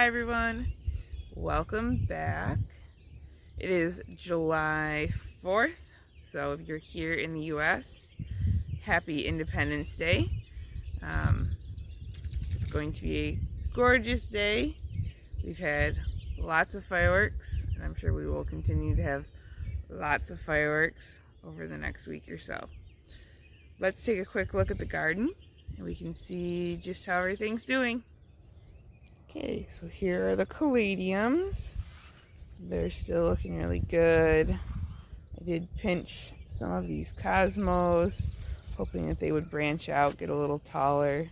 Hi everyone, welcome back. It is July 4th, so if you're here in the US, happy Independence Day. It's going to be a gorgeous day. We've had lots of fireworks, and I'm sure we will continue to have lots of fireworks over the next week or so. Let's take a quick look at the garden, and we can see just how everything's doing. Okay, so here are the caladiums. They're still looking really good. I did pinch some of these cosmos, hoping that they would branch out, get a little taller.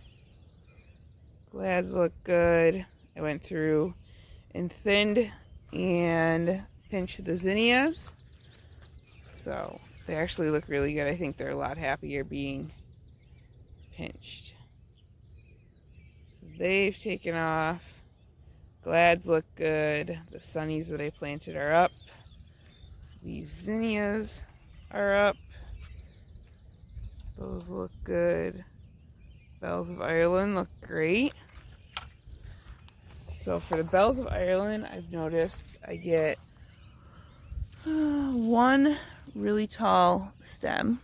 Glads look good. I went through and thinned and pinched the zinnias. So they actually look really good. I think they're a lot happier being pinched. They've taken off. Glads look good. The sunnies that I planted are up. These zinnias are up. Those look good. Bells of Ireland look great. So for the Bells of Ireland, I've noticed I get one really tall stem,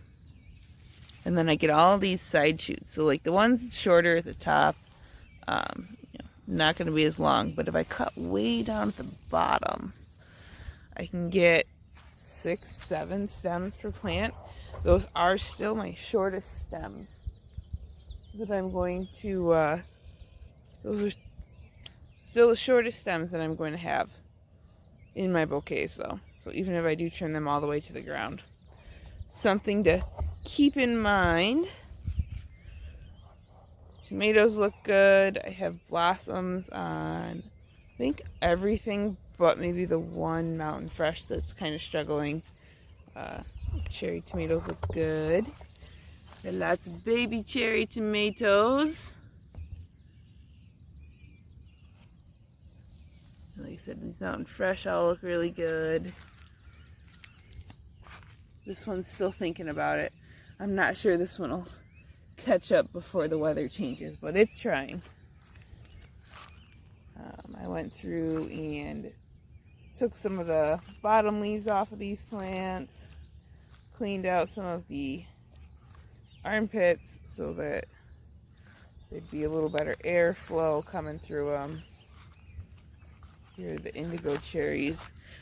and then I get all these side shoots. So like the ones shorter at the top, not going to be as long, but if I cut way down at the bottom, I can get 6-7 stems per plant. Those are still my shortest stems that I'm going to, those are still the shortest stems that I'm going to have in my bouquets though. So even if I do trim them all the way to the ground. Something to keep in mind. Tomatoes look good. I have blossoms on, I think, everything but maybe the one Mountain Fresh that's kind of struggling. Cherry tomatoes look good. Got lots of baby cherry tomatoes. Like I said, these Mountain Fresh all look really good. This one's still thinking about it. I'm not sure this one will catch up before the weather changes, but it's trying. I went through and took some of the bottom leaves off of these plants, cleaned out some of the armpits so that there'd be a little better airflow coming through them. Here are the indigo cherries.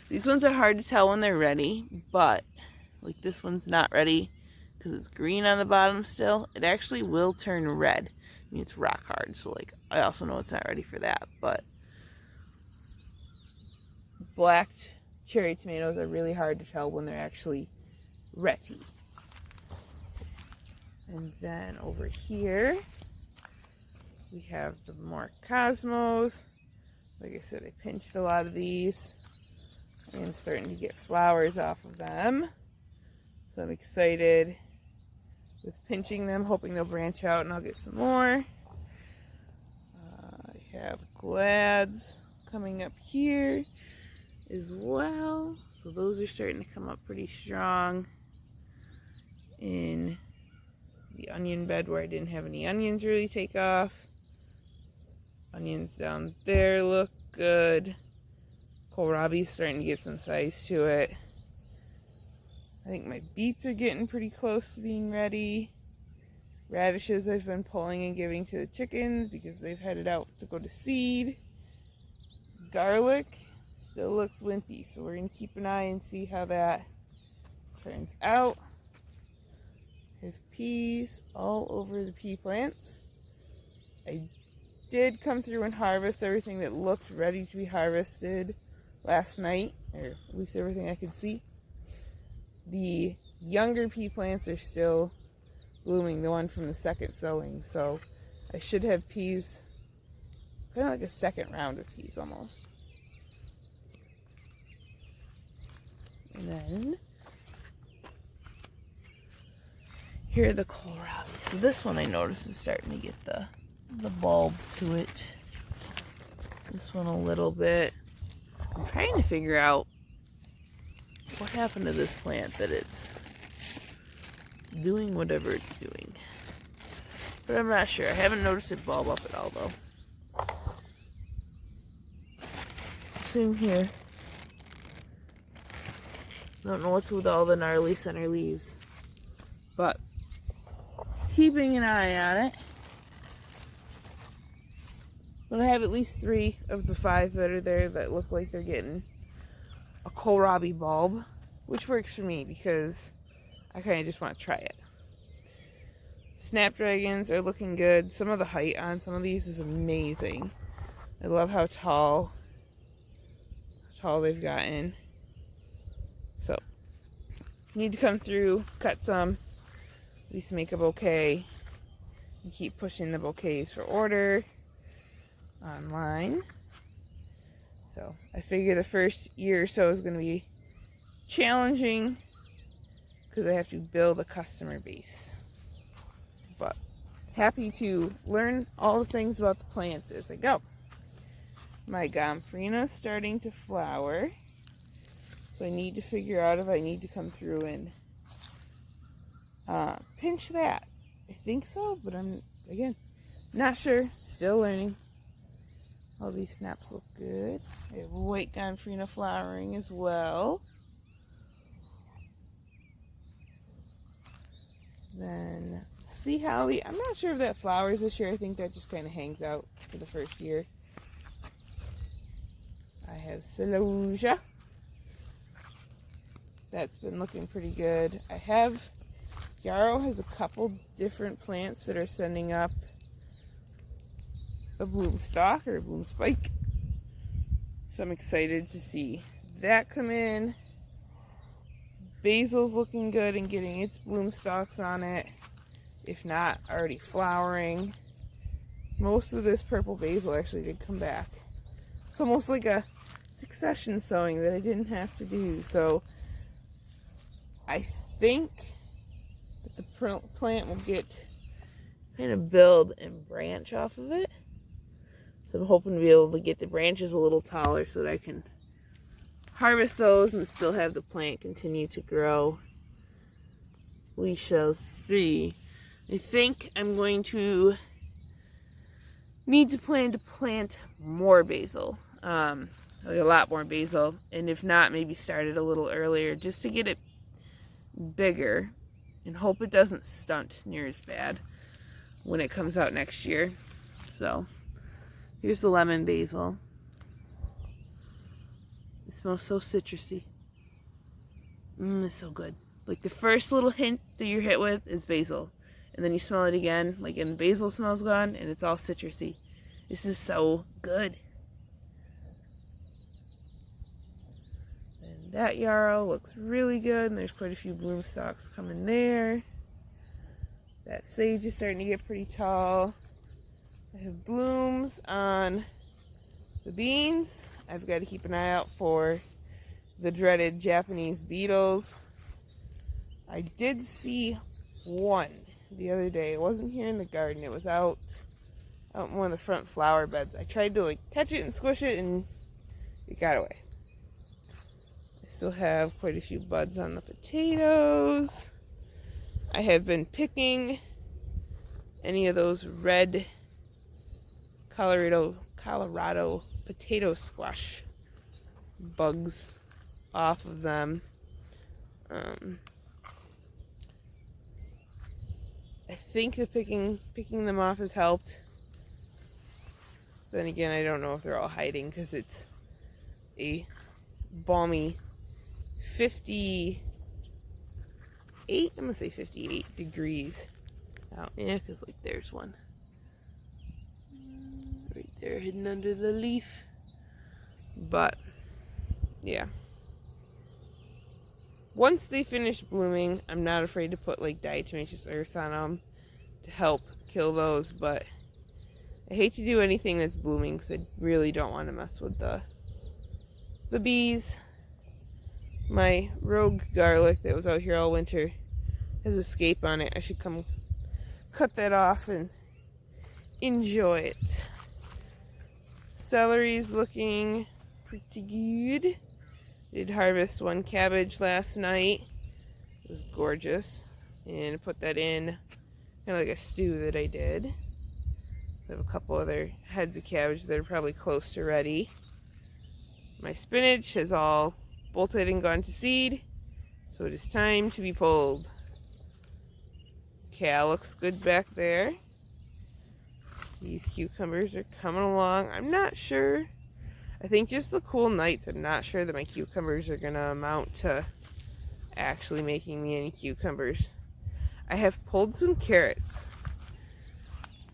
These ones are hard to tell when they're ready, but like this one's not ready because it's green on the bottom still. It actually will turn red. I mean, it's rock hard, so like I also know it's not ready for that, but black cherry tomatoes are really hard to tell when they're actually ready. And then over here we have the more cosmos. Like I said, I pinched a lot of these. I am starting to get flowers off of them. So I'm excited with pinching them, hoping they'll branch out and I'll get some more. I have glads coming up here as well. So those are starting to come up pretty strong in the onion bed where I didn't have any onions really take off. Onions down there look good. Kohlrabi's starting to get some size to it. I think my beets are getting pretty close to being ready. Radishes I've been pulling and giving to the chickens because they've headed out to go to seed. Garlic still looks wimpy, so we're going to keep an eye and see how that turns out. I have peas all over the pea plants. I did come through and harvest everything that looked ready to be harvested last night, or at least everything I could see. The younger pea plants are still blooming, the one from the second sowing, so I should have peas, kind of like a second round of peas almost. And then here are the kohlrabi. So this one I noticed is starting to get the bulb to it. This one a little bit. I'm trying to figure out what happened to this plant that it's doing whatever it's doing. But I'm not sure. I haven't noticed it bulb up at all though. Same here. Don't know what's with all the gnarly center leaves, but keeping an eye on it. But I have at least 3 of the 5 that are there that look like they're getting a kohlrabi bulb, which works for me because I kind of just want to try it. Snapdragons are looking good. Some of the height on some of these is amazing. I love how tall they've gotten. So, need to come through, cut some, at least make a bouquet, and keep pushing the bouquets for order online. So, I figure the first year or so is going to be challenging because I have to build a customer base. But happy to learn all the things about the plants as I go. My Gomphrena is starting to flower, so I need to figure out if I need to come through and pinch that. I think so, but I'm, again, not sure. Still learning. All these snaps look good. I have white Gomphrena flowering as well. Then see how I'm not sure if that flowers this year. I think that just kind of hangs out for the first year. I have Celosia. That's been looking pretty good. I have, Yarrow has a couple different plants that are sending up a bloom stalk or a bloom spike. So I'm excited to see that come in. Basil's looking good and getting its bloom stalks on it. If not, already flowering. Most of this purple basil actually did come back. It's almost like a succession sowing that I didn't have to do. So I think that the plant will get kind of build and branch off of it. So I'm hoping to be able to get the branches a little taller so that I can harvest those and still have the plant continue to grow. We shall see. I think I'm going to need to plant more basil. Like a lot more basil. And if not, maybe start it a little earlier just to get it bigger and hope it doesn't stunt near as bad when it comes out next year. So here's the lemon basil. It smells so citrusy. It's so good. Like the first little hint that you're hit with is basil. And then you smell it again, like, and the basil smell's gone, and it's all citrusy. This is so good. And that yarrow looks really good, and there's quite a few bloom stalks coming there. That sage is starting to get pretty tall. I have blooms on the beans. I've got to keep an eye out for the dreaded Japanese beetles. I did see one the other day. It wasn't here in the garden. It was out in one of the front flower beds. I tried to catch it and squish it and it got away. I still have quite a few buds on the potatoes. I have been picking any of those red Colorado potato squash bugs off of them. I think the picking them off has helped. Then again, I don't know if they're all hiding because it's a balmy 58, I'm gonna say 58 degrees out. Yeah, because there's one right there hidden under the leaf. But yeah, once they finish blooming, I'm not afraid to put diatomaceous earth on them to help kill those, but I hate to do anything that's blooming because I really don't want to mess with the bees. My rogue garlic that was out here all winter has a scape on it. I should come cut that off and enjoy it. Celery's looking pretty good. Did harvest one cabbage last night. It was gorgeous. And I put that in kind of like a stew that I did. I have a couple other heads of cabbage that are probably close to ready. My spinach has all bolted and gone to seed, so it is time to be pulled. Kale looks good back there. These cucumbers are coming along. I'm not sure. I think just the cool nights, I'm not sure that my cucumbers are going to amount to actually making me any cucumbers. I have pulled some carrots,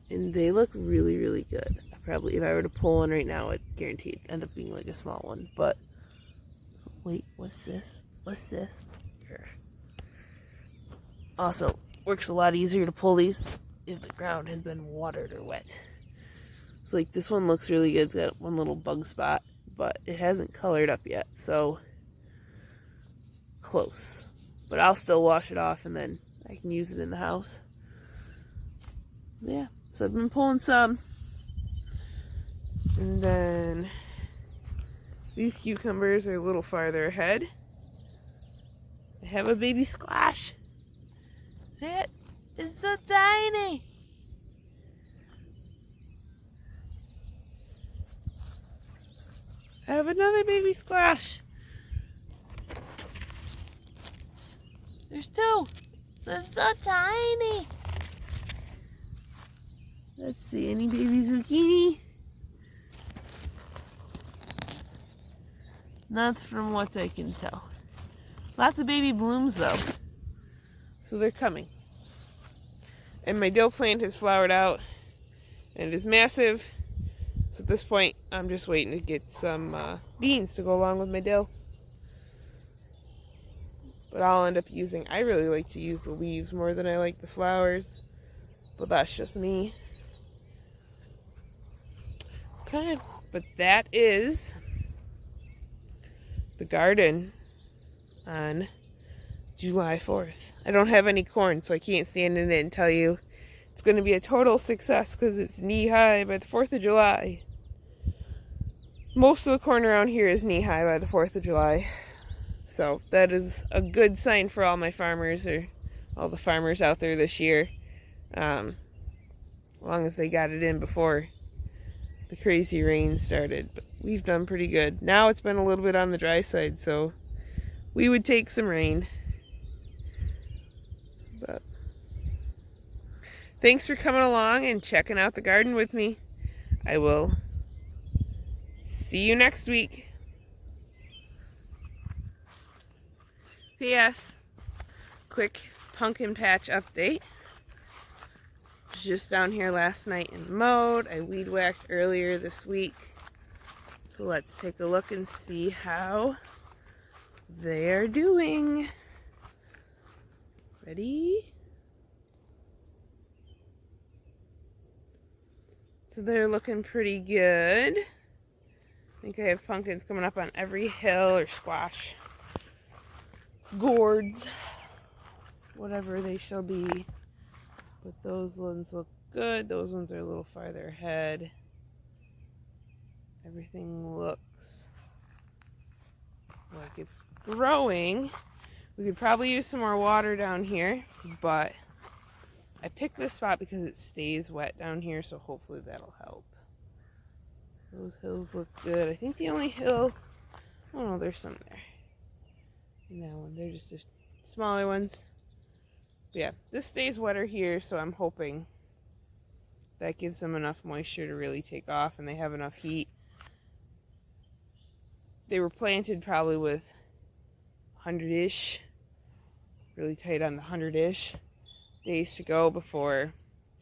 and they look really, really good. Probably, if I were to pull one right now, I'd guarantee it'd end up being like a small one. But, wait, what's this? What's this? Here. Also, works a lot easier to pull these if the ground has been watered or wet. So like this one looks really good. It's got one little bug spot, but it hasn't colored up yet, so close. But I'll still wash it off and then I can use it in the house. Yeah, so I've been pulling some. And then these cucumbers are a little farther ahead. I have a baby squash. See it? It's so tiny. I have another baby squash. There's two. They're so tiny. Let's see, any baby zucchini? Not from what I can tell. Lots of baby blooms though. So they're coming. And my dill plant has flowered out and it is massive. So at this point, I'm just waiting to get some beans to go along with my dill. But I'll end up using, I really like to use the leaves more than I like the flowers. But that's just me. Okay, but that is the garden on July 4th. I don't have any corn, so I can't stand in it and tell you it's going to be a total success because it's knee-high by the 4th of July. Most of the corn around here is knee-high by the 4th of July. So that is a good sign for all my farmers, or all the farmers out there this year. As long as they got it in before the crazy rain started. But we've done pretty good. Now it's been a little bit on the dry side, so we would take some rain. But thanks for coming along and checking out the garden with me. I will see you next week. P.S. Quick pumpkin patch update. Was just down here last night and mowed. I weed whacked earlier this week. So let's take a look and see how they are doing. Ready? So they're looking pretty good. I think I have pumpkins coming up on every hill or squash. Gourds. Whatever they shall be. But those ones look good. Those ones are a little farther ahead. Everything looks like it's growing. We could probably use some more water down here, but I picked this spot because it stays wet down here, so hopefully that'll help. Those hills look good. I think the only hill, oh no, there's some there. And that one, they're just the smaller ones. But yeah, this stays wetter here, so I'm hoping that gives them enough moisture to really take off and they have enough heat. They were planted probably with 100-ish, really tight on the 100-ish days to go before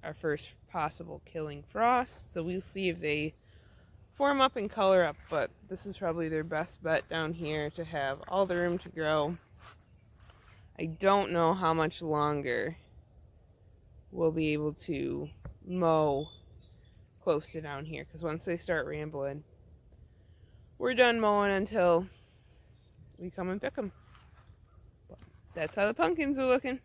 our first possible killing frost. So we'll see if they form up and color up, but this is probably their best bet down here to have all the room to grow. I don't know how much longer we'll be able to mow close to down here, because once they start rambling, we're done mowing until we come and pick them. But that's how the pumpkins are looking.